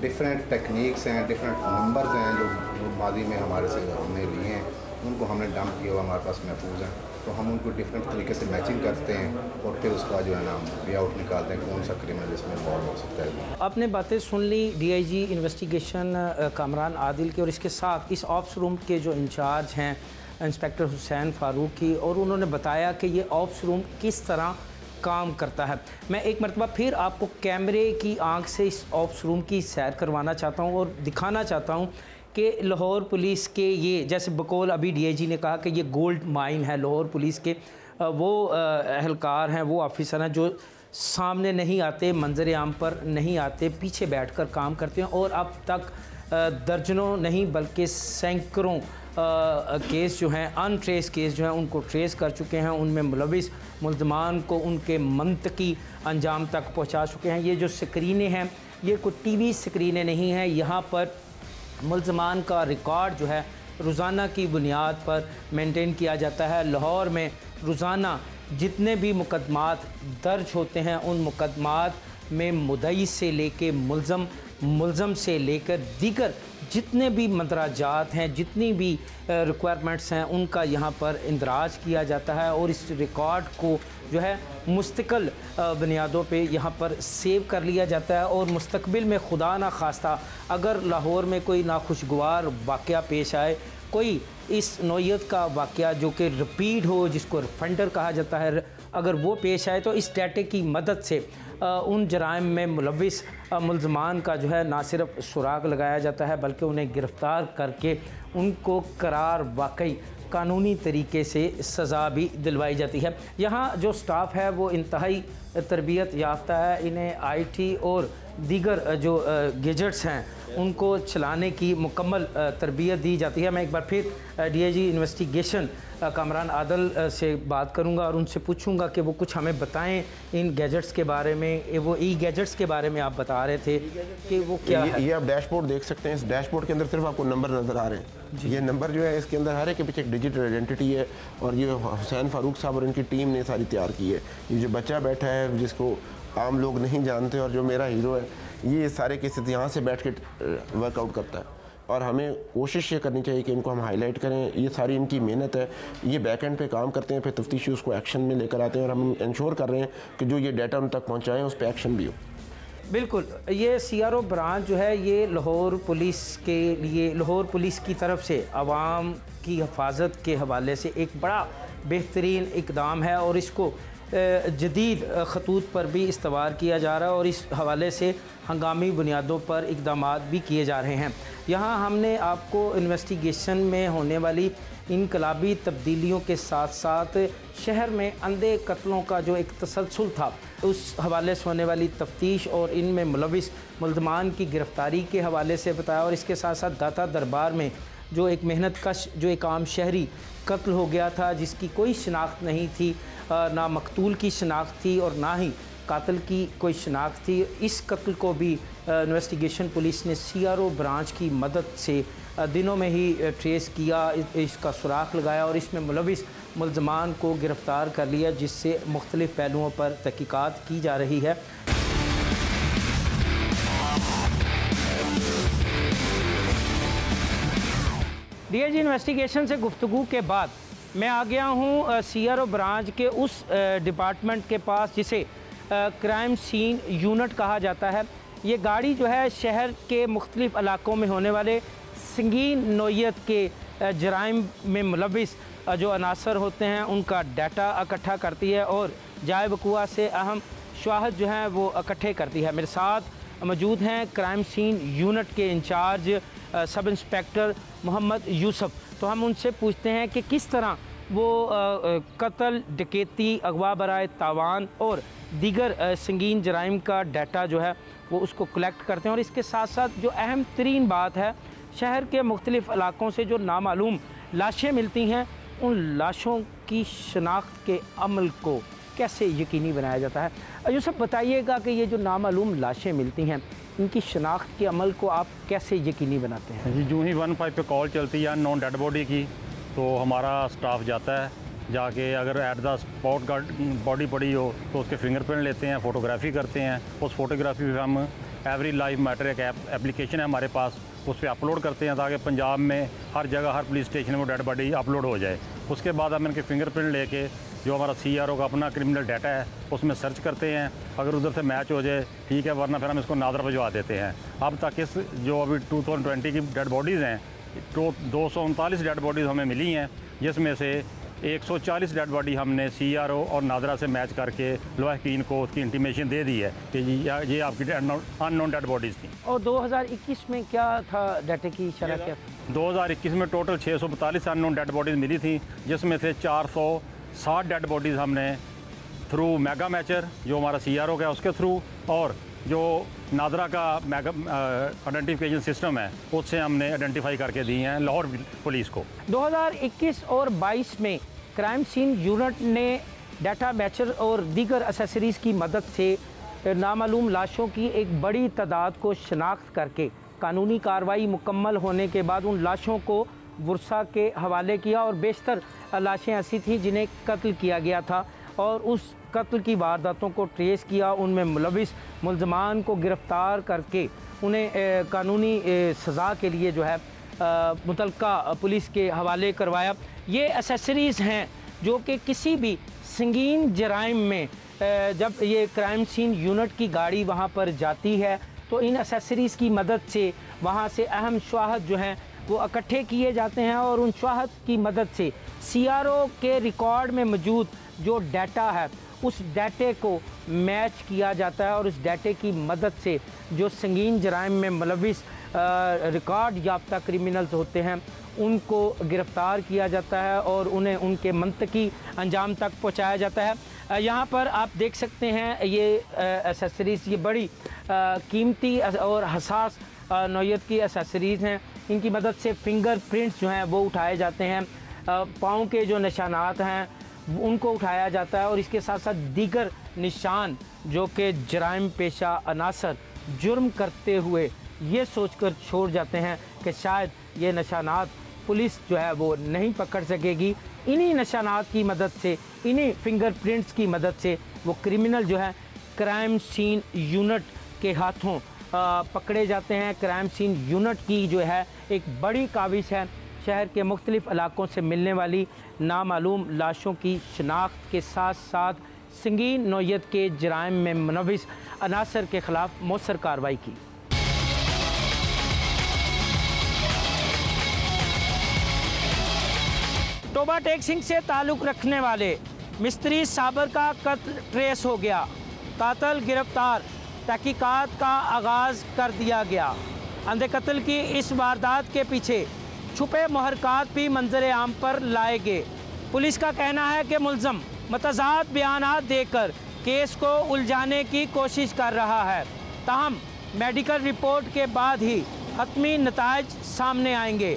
डिफरेंट टेक्निक्स हैं, डिफरेंट नंबर्स हैं जो मादी में हमारे से हमने लिए हैं, उनको हमने डंप किया हुआ हमारे पास महफूज हैं। तो हम उनको डिफरेंट तरीके से मैचिंग करते हैं और फिर उसका जो है ना वे आउट निकालते हैं कौन सा क्रिमिनल इसमें इन्वॉल्व हो सकता है। आपने बातें सुन ली DIG इन्वेस्टिगेशन कामरान आदिल की और इसके साथ इस ऑप्स रूम के जो इंचार्ज हैं इंस्पेक्टर हुसैन फारूकी, और उन्होंने बताया कि ये ऑप्स रूम किस तरह काम करता है। मैं एक मरतबा फिर आपको कैमरे की आंख से इस ऑप्स रूम की सैर करवाना चाहता हूँ और दिखाना चाहता हूँ कि लाहौर पुलिस के ये, जैसे बकौल अभी DIG ने कहा कि ये गोल्ड माइन है, लाहौर पुलिस के वो एहलकार हैं, वो ऑफिसर हैं जो सामने नहीं आते, मंजर आम पर नहीं आते, पीछे बैठकर काम करते हैं और अब तक दर्जनों नहीं बल्कि सैकड़ों केस जो हैं, अनट्रेस केस जो हैं, उनको ट्रेस कर चुके हैं। उनमें मुलविस मुल्ज़मान को उनके मंतकी अंजाम तक पहुंचा चुके हैं। ये जो स्क्रीनें हैं, ये कोई टीवी स्क्रीनें नहीं हैं। यहाँ पर मुल्ज़मान का रिकॉर्ड जो है रोज़ाना की बुनियाद पर मेंटेन किया जाता है। लाहौर में रोज़ाना जितने भी मुकदमात दर्ज होते हैं, उन मुकदमात में मुद्दई से लेके मुल्ज़म से लेकर दीगर जितने भी मंदराजात हैं, जितनी भी रिक्वायरमेंट्स हैं, उनका यहाँ पर इंदराज किया जाता है और इस रिकॉर्ड को जो है मुस्तकिल बुनियादों पे यहाँ पर सेव कर लिया जाता है। और मुस्तकबिल में खुदा ना खास्ता अगर लाहौर में कोई नाखुशगवार वाक़या पेश आए, कोई इस नौइयत का वाक़या जो कि रिपीट हो, जिसको रिफंडर कहा जाता है, अगर वो पेश आए तो इस डाटे की मदद से उन जराइम में मुलविस मुल्ज़मान का जो है ना सिर्फ सुराग लगाया जाता है बल्कि उन्हें गिरफ़्तार करके उनको करार वाकई कानूनी तरीके से सज़ा भी दिलवाई जाती है। यहाँ जो स्टाफ है वो इंतहाई तरबियत याफ्ता है। इन्हें IT और दीगर जो गैजेट्स हैं उनको चलाने की मुकम्मल तरबियत दी जाती है। मैं एक बार फिर DIG इन्वेस्टिगेशन कामरान आदल से बात करूंगा और उनसे पूछूंगा कि वो कुछ हमें बताएं इन गैजेट्स के बारे में। वो गैजेट्स के बारे में आप बता रहे थे कि वो क्या है? ये आप डैशबोर्ड देख सकते हैं। इस डैशबोर्ड के अंदर सिर्फ आपको नंबर नज़र आ रहे हैं। ये नंबर जो है इसके अंदर हर एक के पीछे एक डिजिटल आइडेंटिटी है और ये हुसैन फारूक साहब और इनकी टीम ने सारी तैयार की है। ये जो बच्चा बैठा है जिसको आम लोग नहीं जानते और जो मेरा हीरो है, ये सारे केसेस यहाँ से बैठ के वर्कआउट करता है और हमें कोशिश ये करनी चाहिए कि इनको हम हाईलाइट करें। ये सारी इनकी मेहनत है, ये बैक एंड पे काम करते हैं, फिर तफ्तीशी उसको एक्शन में लेकर आते हैं और हम इंश्योर कर रहे हैं कि जो ये डाटा उन तक पहुँचाएँ उस पर एक्शन भी हो। बिल्कुल, ये CRO ब्रांच जो है ये लाहौर पुलिस के लिए, लाहौर पुलिस की तरफ से आवाम की हिफाजत के हवाले से एक बड़ा बेहतरीन इकदाम है और इसको जदीद खतूत पर भी इस्तेमाल किया जा रहा है और इस हवाले से हंगामी बुनियादों पर इक़दामात भी किए जा रहे हैं। यहाँ हमने आपको इन्वेस्टिगेशन में होने वाली इनकलाबी तब्दीलियों के साथ साथ शहर में अंधे कत्लों का जो एक तसलसल था, उस हवाले से होने वाली तफ्तीश और इनमें मुलविस मुल्ज़मान की गिरफ़्तारी के हवाले से बताया। और इसके साथ साथ दाता दरबार में जो एक मेहनत कश, जो एक आम शहरी कत्ल हो गया था जिसकी कोई शनाख्त नहीं थी, ना मकतूल की शनाख्त थी और ना ही कातिल की कोई शनाख्त थी। इस कत्ल को भी इन्वेस्टिगेशन पुलिस ने CRO ब्रांच की मदद से दिनों में ही ट्रेस किया, इसका सुराख लगाया और इसमें मुलविस मुल्ज़मान को गिरफ़्तार कर लिया, जिससे मुख्तलिफ़ पहलुओं पर तहकीकात की जा रही है। DIG इन्वेस्टिगेशन से गुफ्तगू के बाद मैं आ गया हूँ CRO ब्रांच के उस डिपार्टमेंट के पास जिसे क्राइम सीन यूनिट कहा जाता है। ये गाड़ी जो है शहर के मुख्तलिफ़ इलाकों में होने वाले संगीन नौइयत के जराइम में मुलविस जो अनासर होते हैं उनका डाटा इकट्ठा करती है और जाए वक़ुआ से अहम शवाहद जो हैं वो इकट्ठे करती है। मेरे साथ मौजूद हैं क्राइम सीन यूनिट के incharge sub inspector Mohammad Yusuf. तो हम उनसे पूछते हैं कि किस तरह वो कत्ल, डकैती, अगवा बराए तावान और दीगर संगीन जराइम का डाटा जो है वो उसको कलेक्ट करते हैं। और इसके साथ साथ जो अहम तरीन बात है, शहर के मुख्तलिफ़ इलाकों से जो नामालूम लाशें मिलती हैं, उन लाशों की शनाख्त के अमल को कैसे यकीनी बनाया जाता है। यूसुफ, बताइएगा कि ये जो नामालूम लाशें मिलती हैं, इनकी शनाख्त के अमल को आप कैसे यकीनी बनाते हैं? जी, जो ही 15 पे कॉल चलती है नॉन डेड बॉडी की, तो हमारा स्टाफ जाता है, जाके अगर एट द स्पॉट बॉडी पड़ी हो तो उसके फिंगरप्रिंट लेते हैं, फ़ोटोग्राफी करते हैं। उस फोटोग्राफी पे हम एवरी लाइफ मैटर एक एप्लीकेशन है हमारे पास, उस पर अपलोड करते हैं ताकि पंजाब में हर जगह, हर पुलिस स्टेशन में वो डेड बॉडी अपलोड हो जाए। उसके बाद हम इनके फिंगरप्रिंट लेके जो हमारा CRO का अपना क्रिमिनल डाटा है उसमें सर्च करते हैं। अगर उधर से मैच हो जाए ठीक है, वरना फिर हम इसको नादरा भिजवा देते हैं। अब तक इस जो अभी 2020 की डेड बॉडीज़ हैं, तो 239 डेड बॉडीज़ हमें मिली हैं, जिसमें से 140 डेड बॉडी हमने CRO और नादरा से मैच करके लवाहकीन को उसकी इंटीमेशन दे दी है कि ये आपकी अननोन डेड बॉडीज़ थी। और 2021 में क्या था डाटे की शरह क्या? 2021 में टोटल 642 अननोन डेड बॉडीज़ मिली थी, जिसमें से 460 डेड बॉडीज़ हमने थ्रू मेगा मैचर जो हमारा CRO का है उसके थ्रू और जो नादरा का आइडेंटिफिकेशन सिस्टम है उससे हमने आइडेंटिफाई करके दी हैं लाहौर पुलिस को। 2021 और 22 में क्राइम सीन यूनिट ने डाटा मैचर और दीगर एसेसरीज़ की मदद से नामालूम लाशों की एक बड़ी तादाद को शनाख्त करके कानूनी कार्रवाई मुकम्मल होने के बाद उन लाशों को वर्सा के हवाले किया और बेशतर लाशें ऐसी थीं जिन्हें कत्ल किया गया था और उस कत्ल की वारदातों को ट्रेस किया, उनमें मुलविस मुल्ज़मान को गिरफ़्तार करके उन्हें कानूनी सज़ा के लिए जो है मुतल्लिका पुलिस के हवाले करवाया। ये एसेसरीज़ हैं जो कि किसी भी संगीन जराइम में जब ये क्राइम सीन यूनिट की गाड़ी वहाँ पर जाती है तो इन एसेसरीज़ की मदद से वहाँ से अहम शवाहद जो हैं वो इकट्ठे किए जाते हैं और उन शवाहद की मदद से CRO के रिकॉर्ड में मौजूद जो डाटा है उस डाटे को मैच किया जाता है और उस डाटे की मदद से जो संगीन जराइम में मुलविस रिकॉर्ड याफ्ता क्रिमिनल्स होते हैं उनको गिरफ़्तार किया जाता है और उन्हें उनके मंतकी अंजाम तक पहुंचाया जाता है। यहाँ पर आप देख सकते हैं ये एसेसरीज़ ये बड़ी कीमती और हसास नौयत की एसेसरीज़ हैं। इनकी मदद से फिंगर प्रिंट्स जो हैं वो उठाए जाते हैं, पाँव के जो निशानात हैं उनको उठाया जाता है और इसके साथ साथ दीगर निशान जो कि जराइम पेशा अनासर जुर्म करते हुए ये सोचकर छोड़ जाते हैं कि शायद ये निशानात पुलिस जो है वो नहीं पकड़ सकेगी। इन्हीं निशानात की मदद से, इन्हीं फिंगरप्रिंट्स की मदद से वो क्रिमिनल जो है क्राइम सीन यूनिट के हाथों पकड़े जाते हैं। क्राइम सीन यूनिट की जो है एक बड़ी काविश है शहर के मुख्तलिफ़ इलाकों से मिलने वाली नामालूम लाशों की शनाख्त के साथ साथ संगीन नौयत के जराइम में मुलविस अनासर के ख़िलाफ़ मौसर कार्रवाई की। टोबा टेक्सिंग से ताल्लुक़ रखने वाले मिस्त्री साबर का कत्ल ट्रेस हो गया, कातिल गिरफ्तार, तहकीकात का आगाज़ कर दिया गया। अंधे कत्ल की इस वारदात के पीछे छुपे मुहरकात भी मंजर आम पर लाए गए। पुलिस का कहना है कि मुल्ज़म मतज़ाद बयानात देकर केस को उलझाने की कोशिश कर रहा है, ताहम मेडिकल रिपोर्ट के बाद ही हतमी नताइज सामने आएंगे।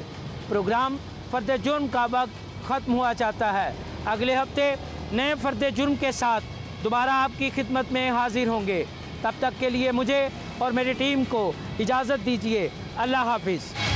प्रोग्राम फ़र्द जुर्म का वक्त ख़त्म हुआ चाहता है। अगले हफ्ते नए फ़र्द जुर्म के साथ दोबारा आपकी खिदमत में हाजिर होंगे। तब तक के लिए मुझे और मेरी टीम को इजाज़त दीजिए। अल्लाह हाफिज़।